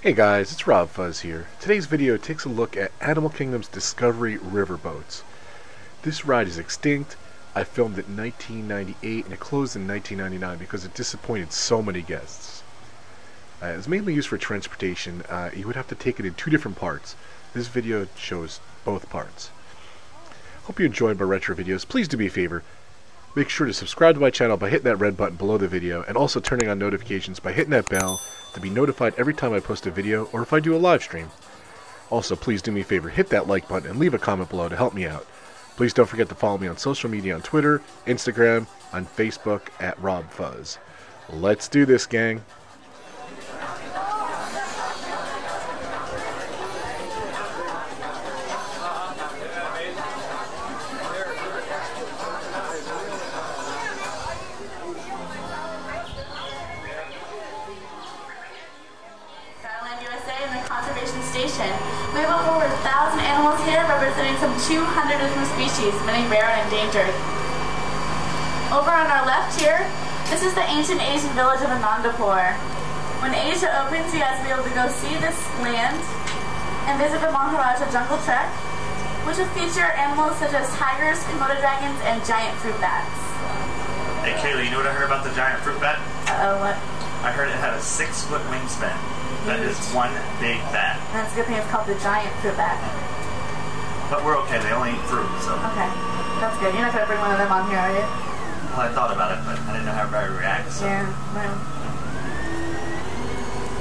Hey guys, it's Rob Fuzz here. Today's video takes a look at Animal Kingdom's Discovery riverboats. This ride is extinct. I filmed it in 1998 and it closed in 1999 because it disappointed so many guests. It was mainly used for transportation. You would have to take it in two different parts. This video shows both parts. Hope you enjoyed my retro videos. Please do me a favor. Make sure to subscribe to my channel by hitting that red button below the video and also turning on notifications by hitting that bell to be notified every time I post a video or if I do a live stream. Also, please do me a favor, hit that like button and leave a comment below to help me out. Please don't forget to follow me on social media on Twitter, Instagram, on Facebook at RobFuzz. Let's do this, gang. Dinoland USA and the conservation station. We have over 1,000 animals here representing some 200 different species, many rare and endangered. Over on our left here, this is the ancient Asian village of Anandapur. When Asia opens, you guys will be able to go see this land and visit the Maharaja Jungle Trek, which will feature animals such as tigers, Komodo dragons, and giant fruit bats. Hey Kaylee, you know what I heard about the giant fruit bat? Uh-oh, what? I heard it had a 6-foot wingspan. That is one big bat. That's a good thing it's called the giant fruit bat. But we're okay, they only eat fruit, so. Okay, that's good. You're not going to bring one of them on here, are you? Well, I thought about it, but I didn't know how everybody would react, so. Yeah, well.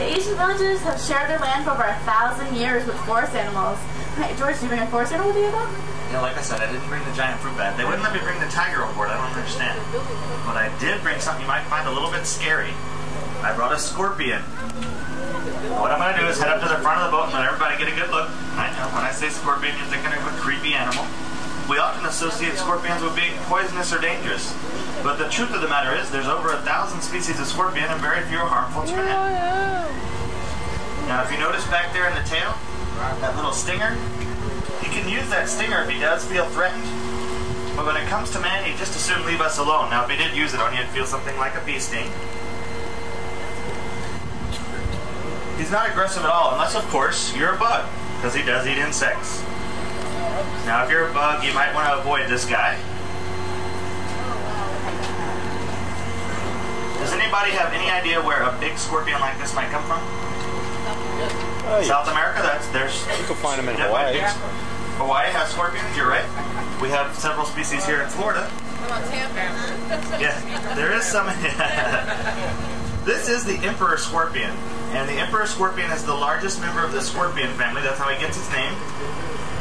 The Asian villages have shared their land for over 1,000 years with forest animals. Hey, George, did you bring a forest animal with you though? You know, like I said, I didn't bring the giant fruit bat. They wouldn't let me bring the tiger on board, I don't understand. But I did bring something you might find a little bit scary. I brought a scorpion. What I'm going to do is head up to the front of the boat and let everybody get a good look. I know, when I say scorpion, you're thinking of a creepy animal. We often associate scorpions with being poisonous or dangerous. But the truth of the matter is, there's over 1,000 species of scorpion and very few are harmful to man. Now, if you notice back there in the tail, that little stinger, you can use that stinger if he does feel threatened. But when it comes to man, you just assume leave us alone. Now, if he did use it on you, it'd feel something like a bee sting. He's not aggressive at all, unless, of course, you're a bug, because he does eat insects. Now, if you're a bug, you might want to avoid this guy. Does anybody have any idea where a big scorpion like this might come from? South America? You can find them in Hawaii. Hawaii has scorpions, you're right. We have several species here in Florida. Yeah, there is some. This is the emperor scorpion. And the emperor scorpion is the largest member of the scorpion family. That's how he gets his name.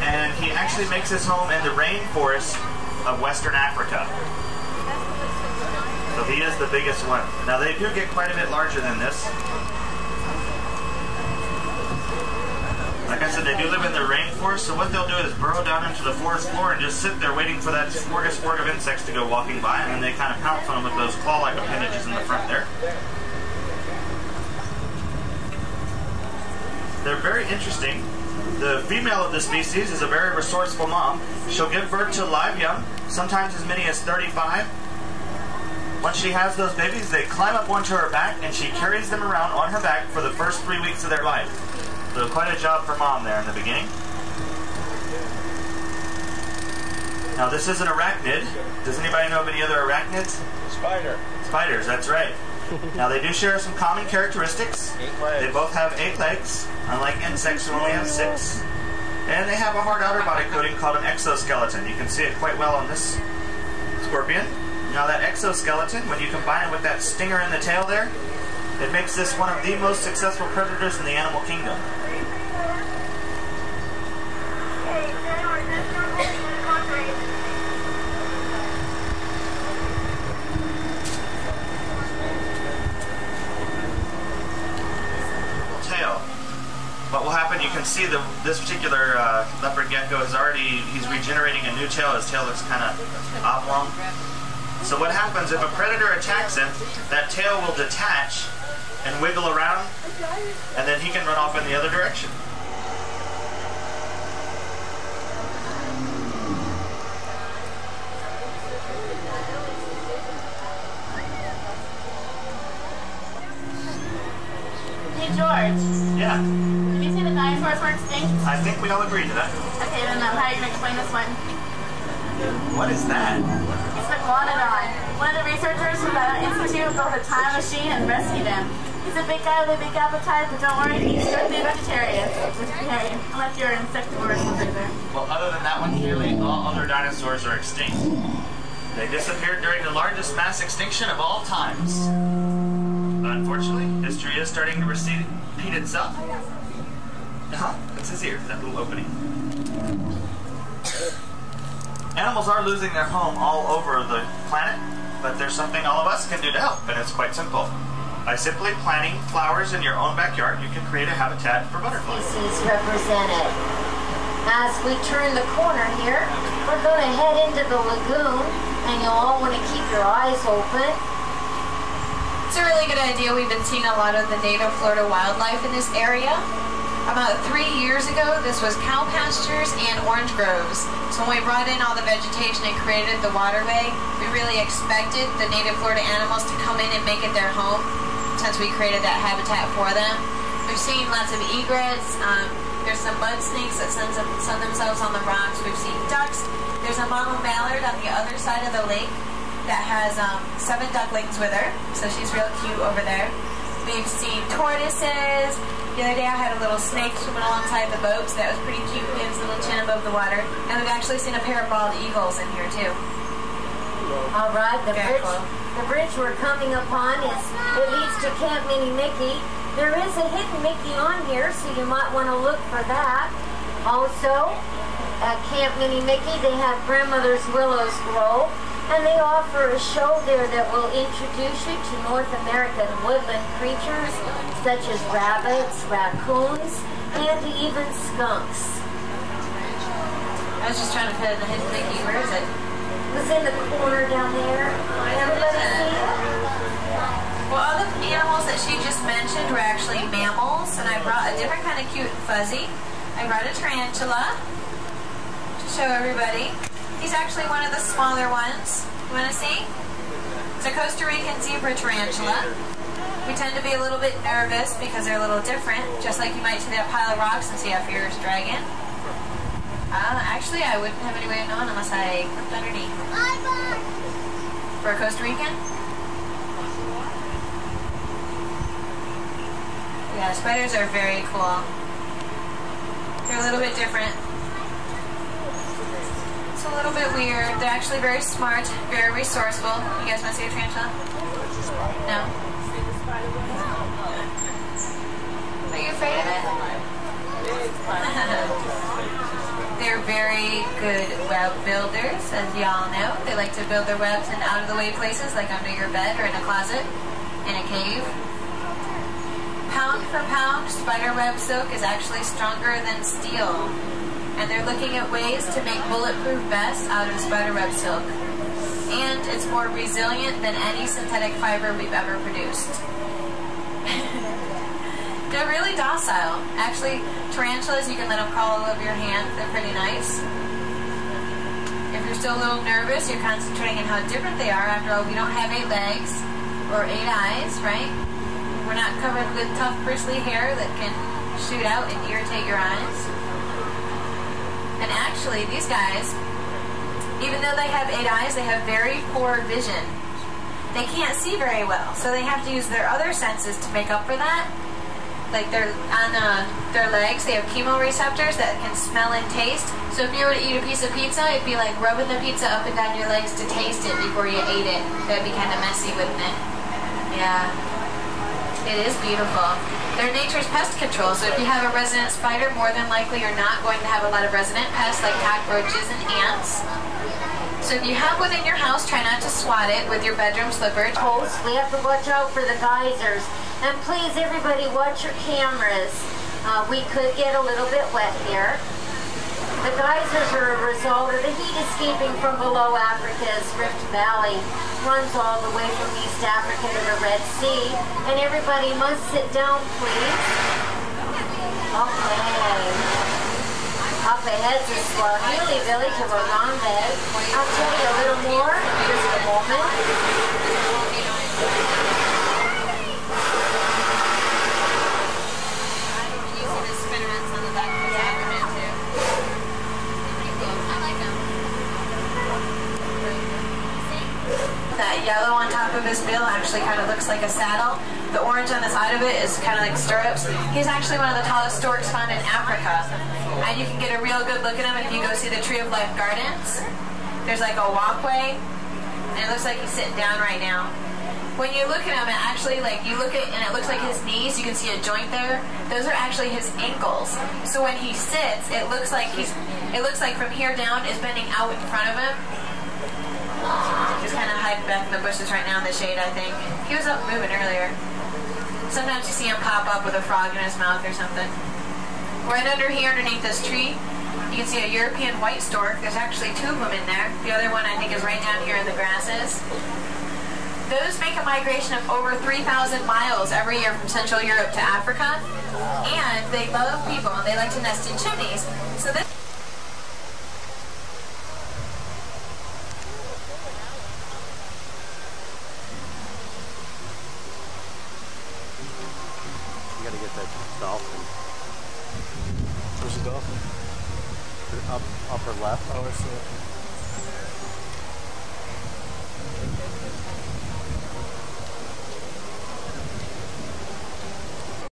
And he actually makes his home in the rainforest of Western Africa. So he is the biggest one. Now they do get quite a bit larger than this. Like I said, they do live in the rainforest, so what they'll do is burrow down into the forest floor and just sit there waiting for that smorgasbord of insects to go walking by, and then they kind of pounce on them with those claw-like appendages in the front there. They're very interesting. The female of this species is a very resourceful mom. She'll give birth to live young, sometimes as many as 35. Once she has those babies, they climb up onto her back and she carries them around on her back for the first 3 weeks of their life. So quite a job for mom there in the beginning. Now this is an arachnid. Does anybody know of any other arachnids? Spider. Spiders, that's right. Now they do share some common characteristics. 8 legs. They both have 8 legs, unlike insects who only have 6. And they have a hard outer body coating called an exoskeleton. You can see it quite well on this scorpion. Now that exoskeleton, when you combine it with that stinger in the tail there, it makes this one of the most successful predators in the animal kingdom. What will happen, you can see this particular leopard gecko he's regenerating a new tail. His tail looks kind of oblong. So what happens, if a predator attacks him, that tail will detach and wiggle around, and then he can run off in the other direction. Hey George, Yeah, did you say the dinosaurs were extinct? I think we all agree to that. Okay, then how are you going to explain this one? What is that? It's Iguanodon. One of the researchers from the Institute built a time machine and rescued him. He's a big guy with a big appetite, but don't worry, he's strictly vegetarian. Unless you're insectivore or something there. Well, other than that one, clearly all other dinosaurs are extinct. They disappeared during the largest mass extinction of all times. Unfortunately, history is starting to repeat itself. That's his ear, that little opening. Animals are losing their home all over the planet, but there's something all of us can do to help, and it's quite simple. By simply planting flowers in your own backyard, you can create a habitat for butterflies. Species represented. As we turn the corner here, we're going to head into the lagoon, and you'll all want to keep your eyes open. It's a really good idea. We've been seeing a lot of the native Florida wildlife in this area. About 3 years ago, this was cow pastures and orange groves. So when we brought in all the vegetation and created the waterway, we really expected the native Florida animals to come in and make it their home since we created that habitat for them. We've seen lots of egrets. There's some mud snakes that sun themselves on the rocks. We've seen ducks. There's a mama mallard on the other side of the lake that has 7 ducklings with her, so she's real cute over there. We've seen tortoises. The other day I had a little snake swimming alongside the boat, so that was pretty cute. He had his little chin above the water. And we've actually seen a pair of bald eagles in here too. All right, the bridge we're coming upon it leads to Camp Minnie Mickey. There is a hidden Mickey on here, so you might want to look for that. Also, at Camp Minnie Mickey, they have Grandmother's Willow's Grove, and they offer a show there that will introduce you to North American woodland creatures such as rabbits, raccoons, and even skunks. I was just trying to fit in the hidden Mickey. Where is it? It was in the corner down there. Everybody see it? Well, all the animals that she just mentioned were actually mammals, and I brought a different kind of cute and fuzzy. I brought a tarantula to show everybody. He's actually one of the smaller ones. You want to see? It's a Costa Rican zebra tarantula. We tend to be a little bit nervous because they're a little different, just like you might see that pile of rocks and see a fierce dragon. Actually, I wouldn't have any way of knowing unless I clicked underneath. For a Costa Rican? Yeah, spiders are very cool. They're a little bit different. It's a little bit weird. They're actually very smart, very resourceful. You guys want to see a tarantula? No? Are you afraid of it? They're very good web builders, as y'all know. They like to build their webs in out-of-the-way places, like under your bed or in a closet, in a cave. Pound for pound, spider web silk is actually stronger than steel. And they're looking at ways to make bulletproof vests out of spider web silk. And it's more resilient than any synthetic fiber we've ever produced. They're really docile. Actually, tarantulas, you can let them crawl all over your hand. They're pretty nice. If you're still a little nervous, you're concentrating on how different they are. After all, we don't have 8 legs or 8 eyes, right? We're not covered with tough, bristly hair that can shoot out and irritate your eyes. And actually, these guys, even though they have 8 eyes, they have very poor vision. They can't see very well, so they have to use their other senses to make up for that. Like on their legs, they have chemoreceptors that can smell and taste. So if you were to eat a piece of pizza, it'd be like rubbing the pizza up and down your legs to taste it before you ate it. That'd be kind of messy, wouldn't it? Yeah. It is beautiful. They're nature's pest control, so if you have a resident spider, more than likely you're not going to have a lot of resident pests like cockroaches and ants. So if you have one in your house, try not to swat it with your bedroom slippers. We have to watch out for the geysers. And please, everybody, watch your cameras. We could get a little bit wet here. The geysers are a result of the heat escaping from below Africa's Rift Valley. Runs all the way from East Africa to the Red Sea. And everybody must sit down, please. Okay. Up ahead's the Swahili village of Orambe. I'll tell you a little more in just a moment. top of his bill actually kind of looks like a saddle. The orange on the side of it is kind of like stirrups. He's actually one of the tallest storks found in Africa. And you can get a real good look at him if you go see the Tree of Life Gardens. There's like a walkway, and it looks like he's sitting down right now. When you look at him, it actually, like, you look at, and it looks like his knees, you can see a joint there. Those are actually his ankles. So when he sits, it looks like from here down is bending out in front of him. He's kind of hiding back in the bushes right now in the shade, I think. He was up moving earlier. Sometimes you see him pop up with a frog in his mouth or something. Right under here, underneath this tree, you can see a European white stork. There's actually 2 of them in there. The other one, I think, is right down here in the grasses. Those make a migration of over 3,000 miles every year from Central Europe to Africa. And they love people, and they like to nest in chimneys. So this... You gotta get that dolphin. Where's the dolphin? Upper left. Oh, I see it.